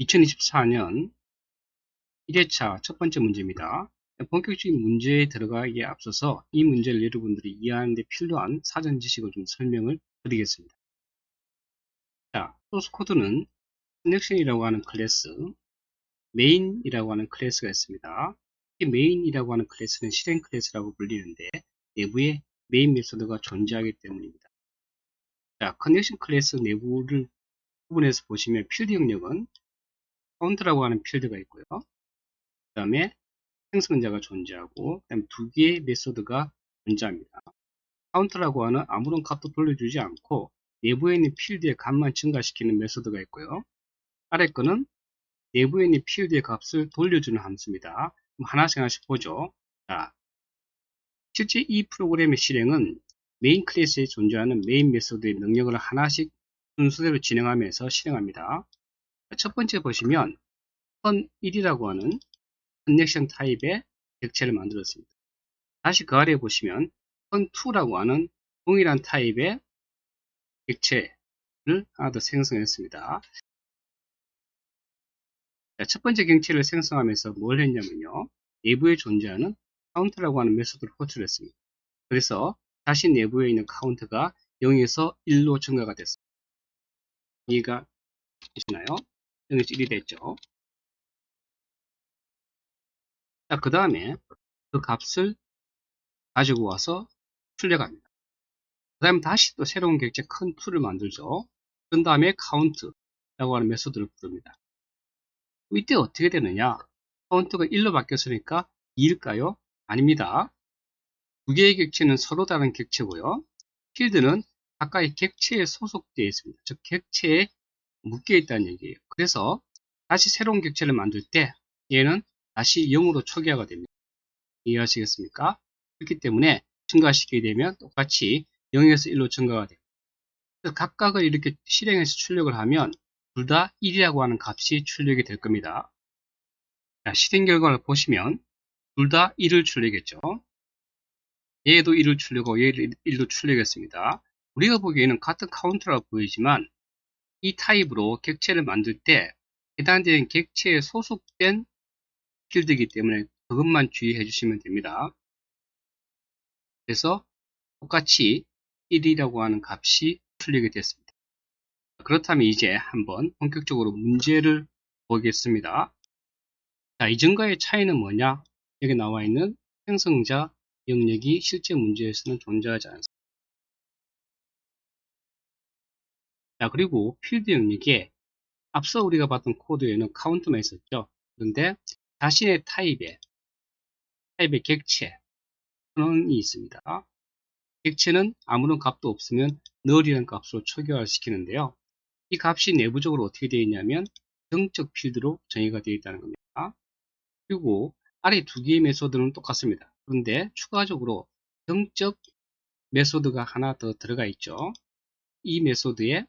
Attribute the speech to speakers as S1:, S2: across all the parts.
S1: 2024년 1회차 첫 번째 문제입니다. 본격적인 문제에 들어가기에 앞서서 이 문제를 여러분들이 이해하는 데 필요한 사전 지식을 좀 설명을 드리겠습니다. 자, 소스 코드는 커넥션이라고 하는 클래스, 메인이라고 하는 클래스가 있습니다. 이 메인이라고 하는 클래스는 실행 클래스라고 불리는데 내부에 메인 메소드가 존재하기 때문입니다. 자, 커넥션 클래스 내부를 부분에서 보시면 필드 영역은 카운트라고 하는 필드가 있고요. 그 다음에 생성자가 존재하고, 그 다음에 두 개의 메소드가 존재합니다. 카운트라고 하는 아무런 값도 돌려주지 않고 내부에 있는 필드의 값만 증가시키는 메소드가 있고요. 아래 거는 내부에 있는 필드의 값을 돌려주는 함수입니다. 그럼 하나씩 보죠. 자, 실제 이 프로그램의 실행은 메인 클래스에 존재하는 메인 메소드의 능력을 하나씩 순서대로 진행하면서 실행합니다. 첫 번째 보시면 con1이라고 하는 커넥션 타입의 객체를 만들었습니다. 다시 그 아래에 보시면 con2라고 하는 동일한 타입의 객체를 하나 더 생성했습니다. 자, 첫 번째 객체를 생성하면서 뭘 했냐면요. 내부에 존재하는 카운트라고 하는 메소드를 호출했습니다. 그래서 자신 내부에 있는 카운트가 0에서 1로 증가가 됐습니다. 이해가 되시나요? 0에서 1이 됐죠. 자, 그 다음에 그 값을 가지고 와서 출력합니다. 그 다음에 다시 또 새로운 객체 con2를 만들죠. 그 다음에 count라고 하는 메소드를 부릅니다. 이때 어떻게 되느냐? 카운트가 1로 바뀌었으니까 2일까요? 아닙니다. 두 개의 객체는 서로 다른 객체고요. 필드는 각각의 객체에 소속되어 있습니다. 즉 객체에 묶여 있다는 얘기예요. 그래서 다시 새로운 객체를 만들 때 얘는 다시 0으로 초기화가 됩니다. 이해하시겠습니까? 그렇기 때문에 증가시키게 되면 똑같이 0에서 1로 증가가 됩니다. 각각을 이렇게 실행해서 출력을 하면 둘 다 1이라고 하는 값이 출력이 될 겁니다. 자, 실행 결과를 보시면 둘 다 1을 출력했죠. 얘도 1을 출력하고 얘도 1로 출력했습니다. 우리가 보기에는 같은 카운트라고 보이지만 이 타입으로 객체를 만들 때 해당되는 객체에 소속된 필드이기 때문에 그것만 주의해 주시면 됩니다. 그래서 똑같이 1이라고 하는 값이 출력이 됐습니다. 그렇다면 이제 한번 본격적으로 문제를 보겠습니다. 자, 이전과의 차이는 뭐냐? 여기 나와 있는 생성자 영역이 실제 문제에서는 존재하지 않습니다. 자, 그리고 필드 영역에 앞서 우리가 봤던 코드에는 카운트만 있었죠. 그런데 자신의 타입의 객체는 있습니다. 객체는 아무런 값도 없으면 null이라는 값으로 초기화를 시키는데요. 이 값이 내부적으로 어떻게 되어 있냐면 정적 필드로 정의가 되어 있다는 겁니다. 그리고 아래 두 개의 메소드는 똑같습니다. 그런데 추가적으로 정적 메소드가 하나 더 들어가 있죠. 이 메소드의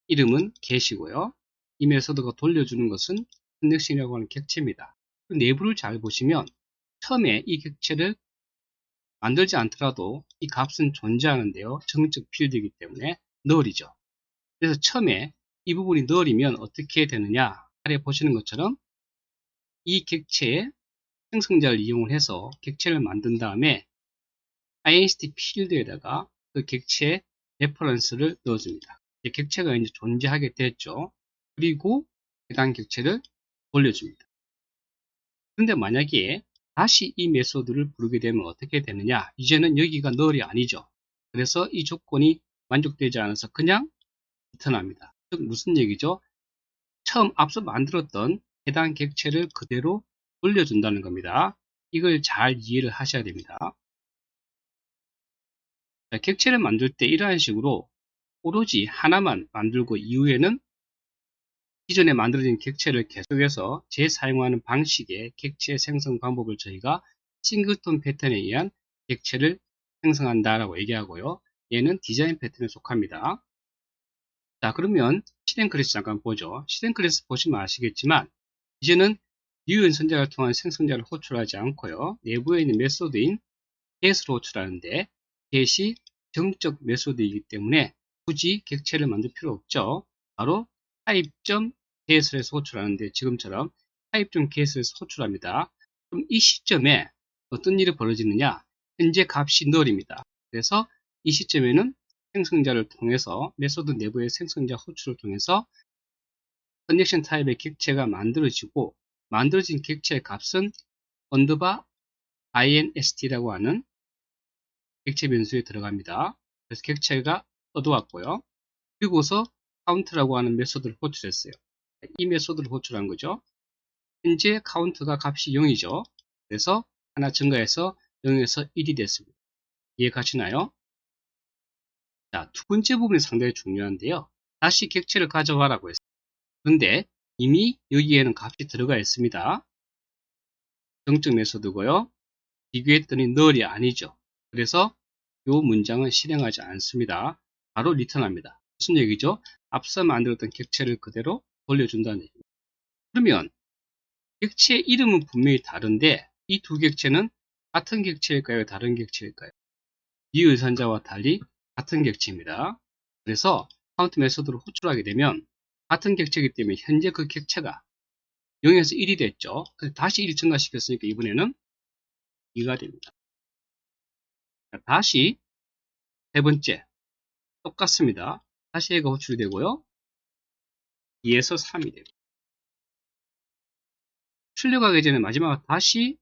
S1: 이름은 get이고요. 이 메소드가 돌려주는 것은 커넥션이라고 하는 객체입니다. 내부를 잘 보시면 처음에 이 객체를 만들지 않더라도 이 값은 존재하는데요. 정적 필드이기 때문에 null이죠. 그래서 처음에 이 부분이 null이면 어떻게 되느냐? 아래 보시는 것처럼 이 객체의 생성자를 이용해서 객체를 만든 다음에 identity 필드에다가 그 객체의 레퍼런스를 넣어줍니다. 객체가 이제 존재하게 됐죠. 그리고 해당 객체를 돌려줍니다. 그런데 만약에 다시 이 메소드를 부르게 되면 어떻게 되느냐? 이제는 여기가 null이 아니죠. 그래서 이 조건이 만족되지 않아서 그냥 리턴합니다. 즉 무슨 얘기죠? 처음 앞서 만들었던 해당 객체를 그대로 돌려준다는 겁니다. 이걸 잘 이해를 하셔야 됩니다. 자, 객체를 만들 때 이러한 식으로 오로지 하나만 만들고 이후에는 기존에 만들어진 객체를 계속해서 재사용하는 방식의 객체 생성 방법을 저희가 싱글톤 패턴에 의한 객체를 생성한다라고 얘기하고요. 얘는 디자인 패턴에 속합니다. 자, 그러면 실행 클래스 잠깐 보죠. 실행 클래스 보시면 아시겠지만 이제는 뉴 선택을 통한 생성자를 호출하지 않고요. 내부에 있는 메소드인 get을 호출하는데 get이 정적 메소드이기 때문에 굳이 객체를 만들 필요 없죠. 바로 type get을 해서 호출하는데 지금처럼 타입 중 get을 해서 호출합니다. 그럼 이 시점에 어떤 일이 벌어지느냐? 현재 값이 null입니다. 그래서 이 시점에는 생성자를 통해서 메소드 내부의 생성자 호출을 통해서 컨넥션 타입의 객체가 만들어지고 만들어진 객체의 값은 언더바 inst라고 하는 객체 변수에 들어갑니다. 그래서 객체가 얻어왔고요. 그리고서 count라고 하는 메소드를 호출했어요. 이 메소드를 호출한 거죠. 현재 카운트가 값이 0이죠. 그래서 하나 증가해서 0에서 1이 됐습니다. 이해가시나요? 자, 두 번째 부분이 상당히 중요한데요. 다시 객체를 가져와라고 했어요. 그런데 이미 여기에는 값이 들어가 있습니다. 정적 메소드고요. 비교했더니 null이 아니죠. 그래서 이 문장은 실행하지 않습니다. 바로 리턴합니다. 무슨 얘기죠? 앞서 만들었던 객체를 그대로 돌려준다는 얘기입니다. 그러면 객체 이름은 분명히 다른데 이 두 객체는 같은 객체일까요? 다른 객체일까요? 이 의산자와 달리 같은 객체입니다. 그래서 카운트 메소드를 호출하게 되면 같은 객체이기 때문에 현재 그 객체가 0에서 1이 됐죠. 그래서 다시 1 증가시켰으니까 이번에는 2가 됩니다. 자, 다시 세 번째 똑같습니다. 다시 얘가 호출이 되고요. 2에서 3이 됩니다. 출력하기 전에 마지막으로 다시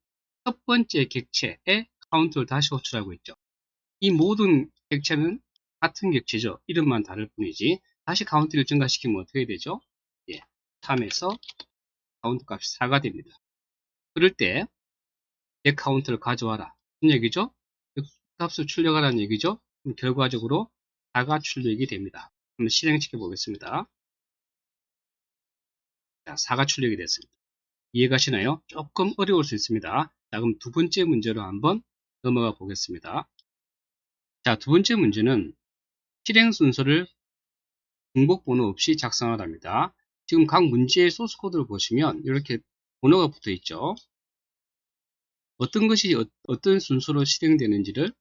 S1: 첫 번째 객체의 카운트를 다시 호출하고 있죠. 이 모든 객체는 같은 객체죠. 이름만 다를 뿐이지. 다시 카운트를 증가시키면 어떻게 되죠? 예, 3에서 카운트 값이 4가 됩니다. 그럴 때 내 카운트를 가져와라. 무슨 얘기죠? 값을 출력하라는 얘기죠. 그럼 결과적으로 4가 출력이 됩니다. 한번 실행시켜 보겠습니다. 자, 4가 출력이 됐습니다. 이해가시나요? 조금 어려울 수 있습니다. 자, 그럼 두 번째 문제로 한번 넘어가 보겠습니다. 자, 두 번째 문제는 실행 순서를 중복 번호 없이 작성하랍니다. 지금 각 문제의 소스 코드를 보시면 이렇게 번호가 붙어 있죠. 어떤 것이 어떤 순서로 실행되는지를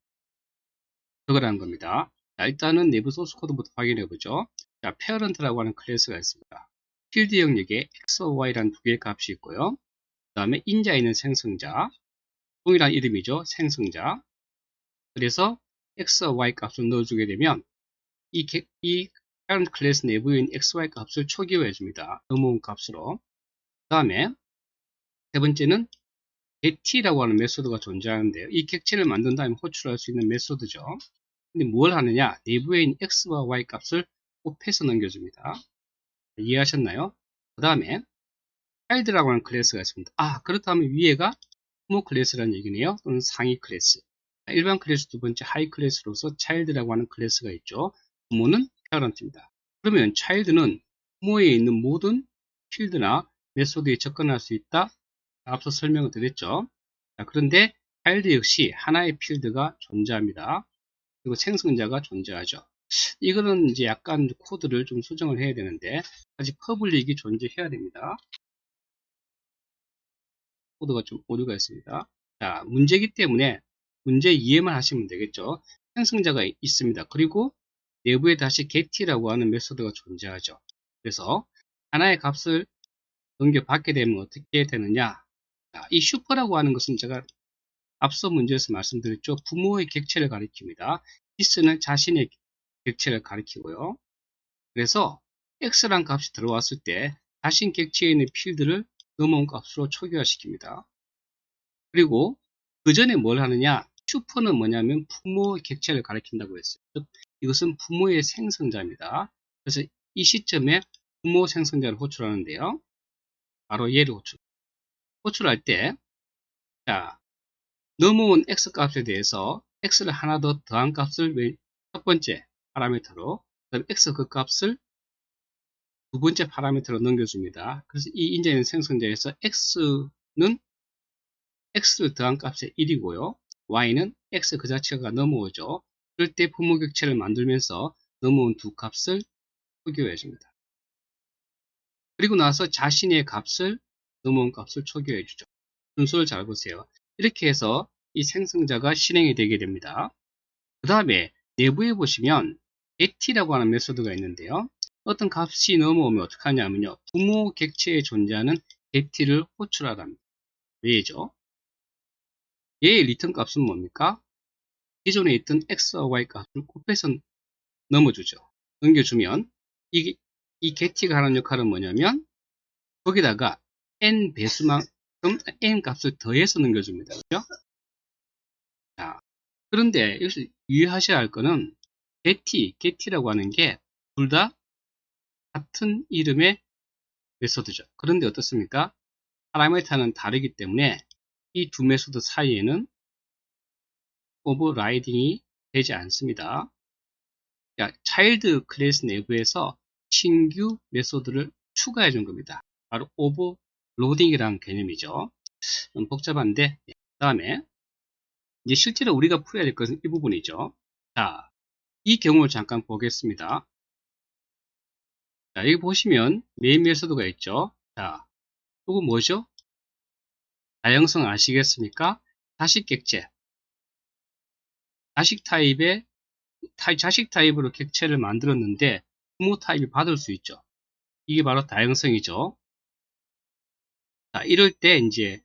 S1: 적으라는 겁니다. 자, 일단은 내부 소스 코드부터 확인해 보죠. 자, parent라고 하는 클래스가 있습니다. 필드 영역에 x와 y라는 두 개의 값이 있고요. 그 다음에 인자에 있는 생성자, 동일한 이름이죠. 생성자. 그래서 x와 y 값을 넣어주게 되면 이 parent 클래스 내부에 있는 x, y 값을 초기화해 줍니다. 넘어온 값으로. 그 다음에 세 번째는 getT라고 하는 메소드가 존재하는데요. 이 객체를 만든 다음에 호출할 수 있는 메소드죠. 근데 뭘 하느냐? 내부에 있는 x와 y 값을 곱해서 넘겨줍니다. 이해하셨나요? 그 다음에 child라고 하는 클래스가 있습니다. 그렇다면 위에가 부모 클래스라는 얘기네요. 또는 상위 클래스. 일반 클래스 두 번째 하이 클래스로서 child라고 하는 클래스가 있죠. 부모는 parent입니다. 그러면 child는 부모에 있는 모든 필드나 메소드에 접근할 수 있다. 앞서 설명을 드렸죠. 자, 그런데 child 역시 하나의 필드가 존재합니다. 그리고 생성자가 존재하죠. 이거는 이제 약간 코드를 좀 수정을 해야 되는데 아직 퍼블릭이 존재해야 됩니다. 코드가 좀 오류가 있습니다. 자, 문제이기 때문에 문제 이해만 하시면 되겠죠. 생성자가 있습니다. 그리고 내부에 다시 getT라고 하는 메소드가 존재하죠. 그래서 하나의 값을 넘겨받게 되면 어떻게 되느냐. 자, 이 슈퍼라고 하는 것은 제가 앞서 문제에서 말씀드렸죠. 부모의 객체를 가리킵니다. this는 자신의 객체를 가리키고요. 그래서 x란 값이 들어왔을 때 자신 객체에 있는 필드를 넘어온 값으로 초기화시킵니다. 그리고 그 전에 뭘 하느냐? 슈퍼는 뭐냐면 부모의 객체를 가리킨다고 했어요. 즉 이것은 부모의 생성자입니다. 그래서 이 시점에 부모 생성자를 호출하는데요. 바로 얘를 호출할 때, 자, 넘어온 x 값에 대해서 x를 하나 더 더한 값을 첫 번째 파라미터로, 그다음 x 그 값을 두 번째 파라미터로 넘겨줍니다. 그래서 이 인자있는 생성자에서 x는 x를 더한 값의 1이고요. y는 x 그 자체가 넘어오죠. 그럴 때 부모 객체를 만들면서 넘어온 두 값을 초기화해 줍니다. 그리고 나서 자신의 값을 넘어온 값을 초기화해 주죠. 순서를 잘 보세요. 이렇게 해서 이 생성자가 실행이 되게 됩니다. 그 다음에 내부에 보시면 getT라고 하는 메소드가 있는데요. 어떤 값이 넘어오면 어떻게 하냐면요. 부모 객체에 존재하는 get를 호출하랍니다. 왜죠? 얘의 리턴 값은 뭡니까? 기존에 있던 x와 y 값을 곱해서 넘어주죠. 넘겨주면 이 get가 하는 역할은 뭐냐면 거기다가 n 배수만큼 n 값을 더해서 넘겨줍니다. 그죠? 자, 그런데 여기서 유의하셔야 할 거는 get라고 하는 게 둘 다 같은 이름의 메소드죠. 그런데 어떻습니까? 파라미터는 다르기 때문에 이 두 메소드 사이에는 오버라이딩이 되지 않습니다. 그러니까 차일드 클래스 내부에서 신규 메소드를 추가해 준 겁니다. 바로 오버로딩이라는 개념이죠. 좀 복잡한데, 그 다음에 이제 실제로 우리가 풀어야 될 것은 이 부분이죠. 자, 이 경우를 잠깐 보겠습니다. 자, 여기 보시면 메인 메소드가 있죠. 자, 이거 뭐죠? 다형성 아시겠습니까? 자식 객체. 자식 타입으로 객체를 만들었는데 부모 타입이 받을 수 있죠. 이게 바로 다형성이죠. 자, 이럴 때 이제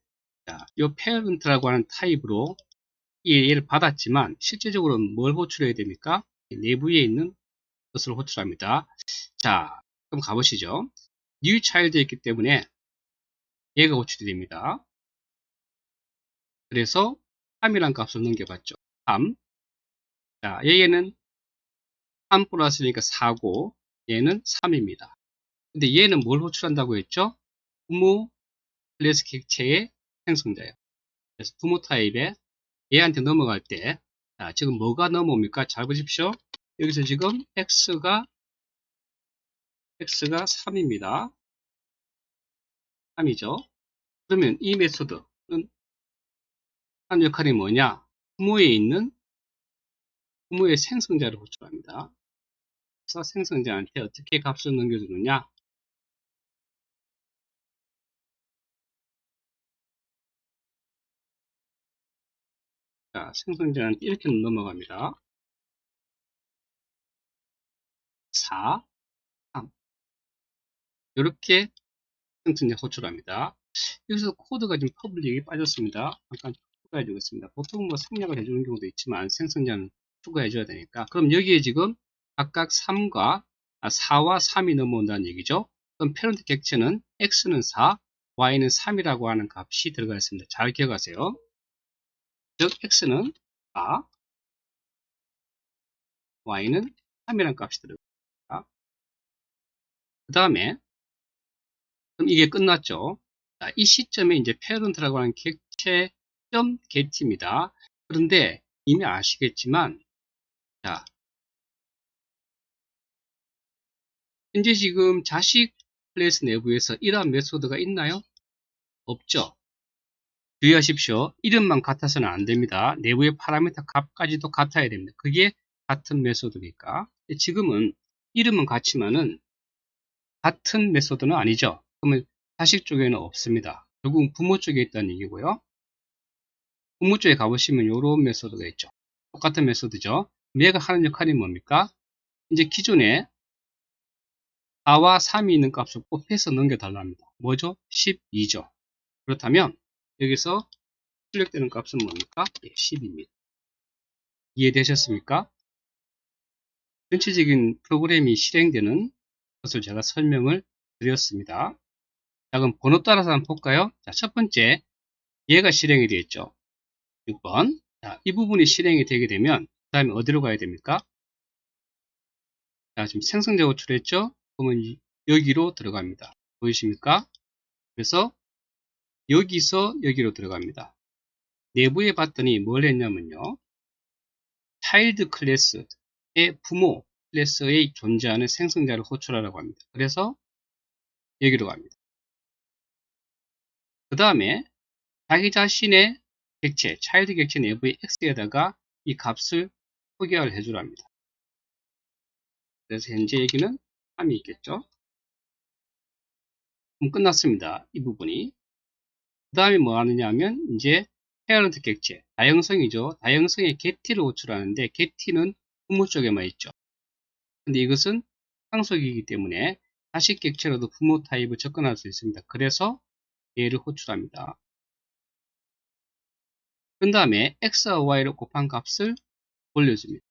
S1: 이 페어런트라고 하는 타입으로 얘를 받았지만 실제적으로는 뭘 호출해야 됩니까? 내부에 있는 것을 호출합니다. 자, 그럼 가보시죠. new child에 있기 때문에 얘가 호출이 됩니다. 그래서 3이란 값을 넘겨봤죠. 3. 자, 얘는 3 플러스니까 4고 얘는 3입니다. 근데 얘는 뭘 호출한다고 했죠? 부모 클래스 객체의 생성자예요. 그래서 부모 타입에 얘한테 넘어갈 때, 자, 지금 뭐가 넘어옵니까? 잘 보십시오. 여기서 지금 x가 3입니다. 3이죠. 그러면 이 메소드는 하는 역할이 뭐냐? 부모의 생성자를 호출합니다. 그래서 생성자한테 어떻게 값을 넘겨주느냐? 자, 생성자한테 이렇게 넘어갑니다. 4, 3. 이렇게 생성자 호출합니다. 여기서 코드가 지금 퍼블릭이 빠졌습니다. 잠깐 추가해 주겠습니다. 보통 뭐 생략을 해주는 경우도 있지만 생성자는 추가해 줘야 되니까. 그럼 여기에 지금 각각 4와 3이 넘어온다는 얘기죠. 그럼 패런트 객체는 x는 4, y는 3이라고 하는 값이 들어가 있습니다. 잘 기억하세요. 즉 x는 4, y는 3이라는 값이 들어갑니다. 그 다음에 그럼 이게 끝났죠. 자, 이 시점에 이제 패런트라고 하는 객체.get입니다. 그런데 이미 아시겠지만, 자, 현재 지금 자식 클래스 내부에서 이러한 메소드가 있나요? 없죠. 주의하십시오. 이름만 같아서는 안 됩니다. 내부의 파라미터 값까지도 같아야 됩니다. 그게 같은 메소드니까. 지금은 이름은 같지만은 같은 메소드는 아니죠. 그러면 자식 쪽에는 없습니다. 결국 부모 쪽에 있다는 얘기고요. 부모 쪽에 가보시면 이런 메소드가 있죠. 똑같은 메소드죠. 얘가 하는 역할이 뭡니까? 이제 기존에 4와 3이 있는 값을 곱해서 넘겨달랍니다. 뭐죠? 12죠. 그렇다면 여기서 출력되는 값은 뭡니까? 10입니다. 이해되셨습니까? 전체적인 프로그램이 실행되는 것을 제가 설명을 드렸습니다. 자, 그럼 번호 따라서 한번 볼까요? 자, 첫 번째, 얘가 실행이 되었죠. 6번. 자, 이 부분이 실행이 되게 되면, 그 다음에 어디로 가야 됩니까? 자, 지금 생성자 호출했죠? 그러면 여기로 들어갑니다. 보이십니까? 그래서 여기서 여기로 들어갑니다. 내부에 봤더니 뭘 했냐면요. 차일드 클래스의 부모 클래스에 존재하는 생성자를 호출하라고 합니다. 그래서 여기로 갑니다. 그 다음에 자기 자신의 객체, 차일드 객체 내부의 x에다가 이 값을 포기를 해주랍니다. 그래서 현재 여기는 3이 있겠죠. 그럼 끝났습니다. 이 부분이. 그 다음에 뭐 하느냐 하면 이제 페어런트 객체, 다형성이죠. 다형성의 get를 호출하는데 get는 부모 쪽에만 있죠. 근데 이것은 상속이기 때문에 자식 객체로도 부모 타입을 접근할 수 있습니다. 그래서 얘를 호출합니다. 그 다음에 x와 y를 곱한 값을 올려줍니다.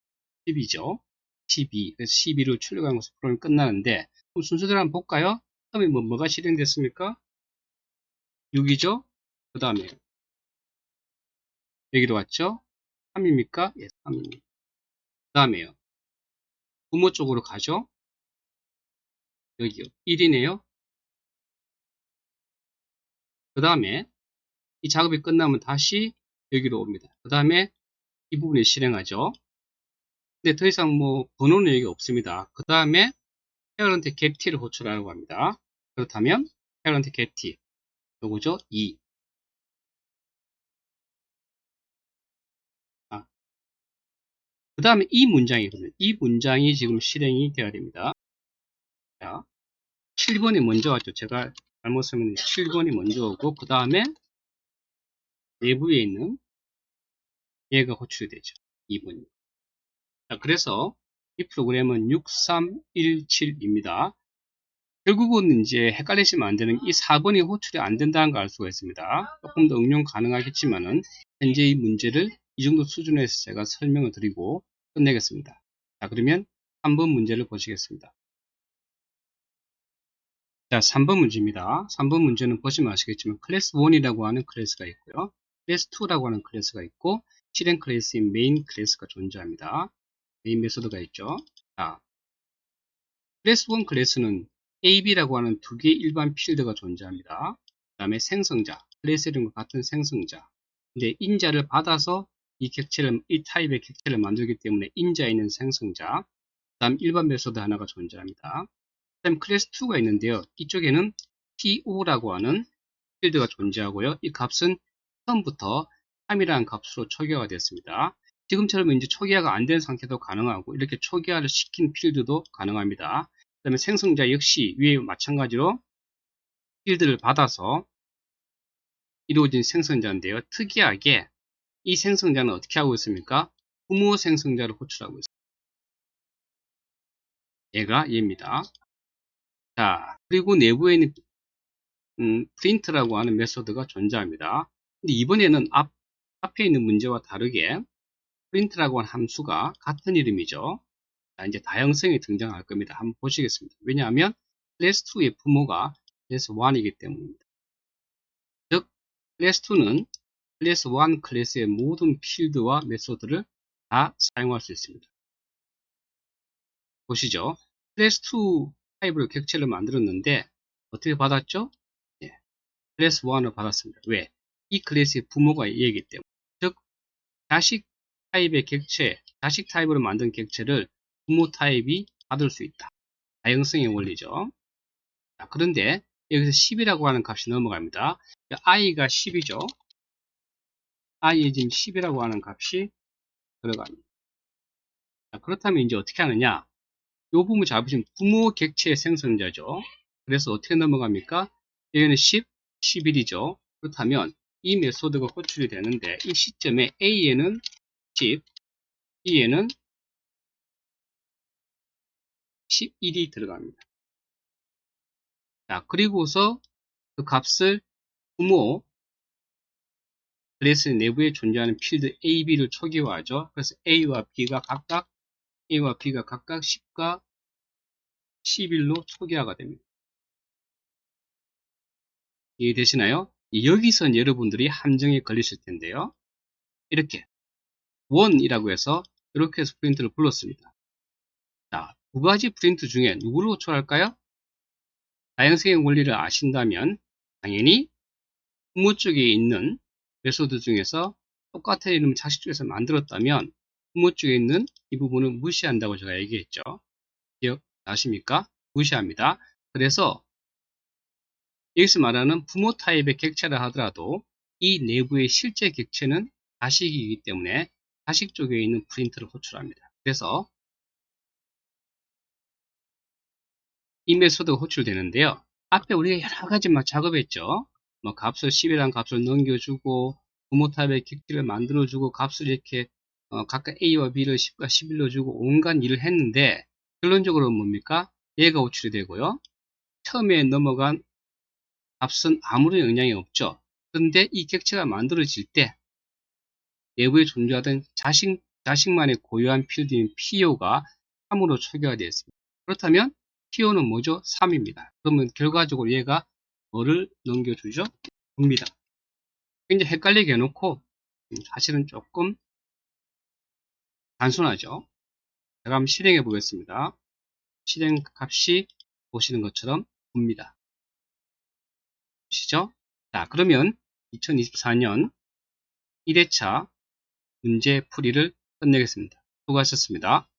S1: 10이죠. 12. 그래서 12를 출력한 것으로 프로그램이 끝나는데, 그럼 순서대로 한번 볼까요? 처음에 뭐가 실행됐습니까? 6이죠? 그 다음에 여기로 왔죠? 3입니까? 예, 3입니다. 그 다음에요. 부모 쪽으로 가죠? 여기요. 1이네요. 그 다음에 이 작업이 끝나면 다시 여기로 옵니다. 그 다음에 이 부분을 실행하죠. 근데 더 이상 뭐 번호는 여기 없습니다. 그 다음에 parent getT를 호출하라고 합니다. 그렇다면 parent getT 요거죠? 2. 그 다음에 이 문장이거든요. 이 문장이 지금 실행이 되어야 됩니다. 자, 7번이 먼저 왔죠. 제가 잘못 쓰면 7번이 먼저 오고 그 다음에 내부에 있는 얘가 호출이 되죠. 2번이. 자, 그래서 이 프로그램은 6317입니다. 결국은 이제 헷갈리시면 안 되는 이 4번이 호출이 안 된다는 걸 알 수가 있습니다. 조금 더 응용 가능하겠지만은 현재 이 문제를 이 정도 수준에서 제가 설명을 드리고 끝내겠습니다. 자, 그러면 3번 문제를 보시겠습니다. 자, 3번 문제입니다. 3번 문제는 보시면 아시겠지만 클래스 1이라고 하는 클래스가 있고요. 클래스 2라고 하는 클래스가 있고 실행 클래스인 메인 클래스가 존재합니다. 메인 메소드가 있죠. 자, 클래스 1 클래스는 A, B라고 하는 두 개의 일반 필드가 존재합니다. 그 다음에 생성자, 클래스 이름과 같은 생성자. 근데 인자를 받아서 이 타입의 객체를 만들기 때문에 인자에 있는 생성자. 그 다음 일반 메소드 하나가 존재합니다. 그 다음 클래스 2가 있는데요. 이쪽에는 PO라고 하는 필드가 존재하고요. 이 값은 처음부터 3이라는 값으로 초기화가 됐습니다. 지금처럼 이제 초기화가 안 된 상태도 가능하고 이렇게 초기화를 시킨 필드도 가능합니다. 그 다음에 생성자 역시 위에 마찬가지로 필드를 받아서 이루어진 생성자인데요. 특이하게 이 생성자는 어떻게 하고 있습니까? 부모 생성자를 호출하고 있습니다. 얘가 얘입니다. 자, 그리고 내부에 있는 프린트라고 하는 메소드가 존재합니다. 근데 이번에는 앞에 있는 문제와 다르게 프린트라고 하는 함수가 같은 이름이죠. 자, 이제 다형성이 등장할 겁니다. 한번 보시겠습니다. 왜냐하면 클래스 2의 부모가 클래스 1이기 때문입니다. 즉, 클래스 2는 클래스 1 클래스의 모든 필드와 메소드를 다 사용할 수 있습니다. 보시죠. 클래스 2 타입으로 객체를 만들었는데 어떻게 받았죠? 예, 클래스 1을 받았습니다. 왜? 이 클래스의 부모가 얘이기 때문에. 즉, 자식 타입의 객체, 자식 타입으로 만든 객체를 부모 타입이 받을 수 있다. 다형성의 원리죠. 자, 그런데 여기서 10이라고 하는 값이 넘어갑니다. i가 10이죠. i에 지금 10이라고 하는 값이 들어갑니다. 자, 그렇다면 이제 어떻게 하느냐? 이 부분 잡으시면 부모 객체 생성자죠. 그래서 어떻게 넘어갑니까? 여기는 10, 11이죠. 그렇다면 이 메소드가 호출이 되는데 이 시점에 A에는 10, B에는 11이 들어갑니다. 자, 그리고서 그 값을 부모 클래스 내부에 존재하는 필드 A, B를 초기화하죠. 그래서 A와 B가 각각 10과 11로 초기화가 됩니다. 이해되시나요? 여기선 여러분들이 함정에 걸리실 텐데요. 이렇게 원이라고 해서 이렇게 해서 프린트를 불렀습니다. 자, 두 가지 프린트 중에 누구를 호출할까요? 다형성의 원리를 아신다면 당연히 부모 쪽에 있는 메소드 중에서 똑같은 이름을 자식 쪽에서 만들었다면 부모 쪽에 있는 이 부분을 무시한다고 제가 얘기했죠. 기억나십니까? 무시합니다. 그래서 여기서 말하는 부모 타입의 객체라 하더라도 이 내부의 실제 객체는 자식이기 때문에 자식 쪽에 있는 프린트를 호출합니다. 그래서 이 메소드가 호출되는데요. 앞에 우리가 여러 가지 작업했죠. 뭐 값을 10이라는 값을 넘겨주고 부모 타입의 객체를 만들어주고 값을 이렇게 각각 A와 B를 10과 11로 주고 온갖 일을 했는데 결론적으로 뭡니까? 얘가 호출이 되고요. 처음에 넘어간 값은 아무런 영향이 없죠. 그런데 이 객체가 만들어질 때 내부에 존재하던 자식만의 고유한 필드인 PO가 3으로 초기화 되어 있습니다. 그렇다면 PO는 뭐죠? 3입니다. 그러면 결과적으로 얘가 뭐를 넘겨주죠? 9입니다. 굉장히 헷갈리게 해놓고 사실은 조금 단순하죠. 제가 한번 실행해 보겠습니다. 실행 값이 보시는 것처럼 9입니다. 보시죠? 자, 그러면 2024년 1회차 문제 풀이를 끝내겠습니다. 수고하셨습니다.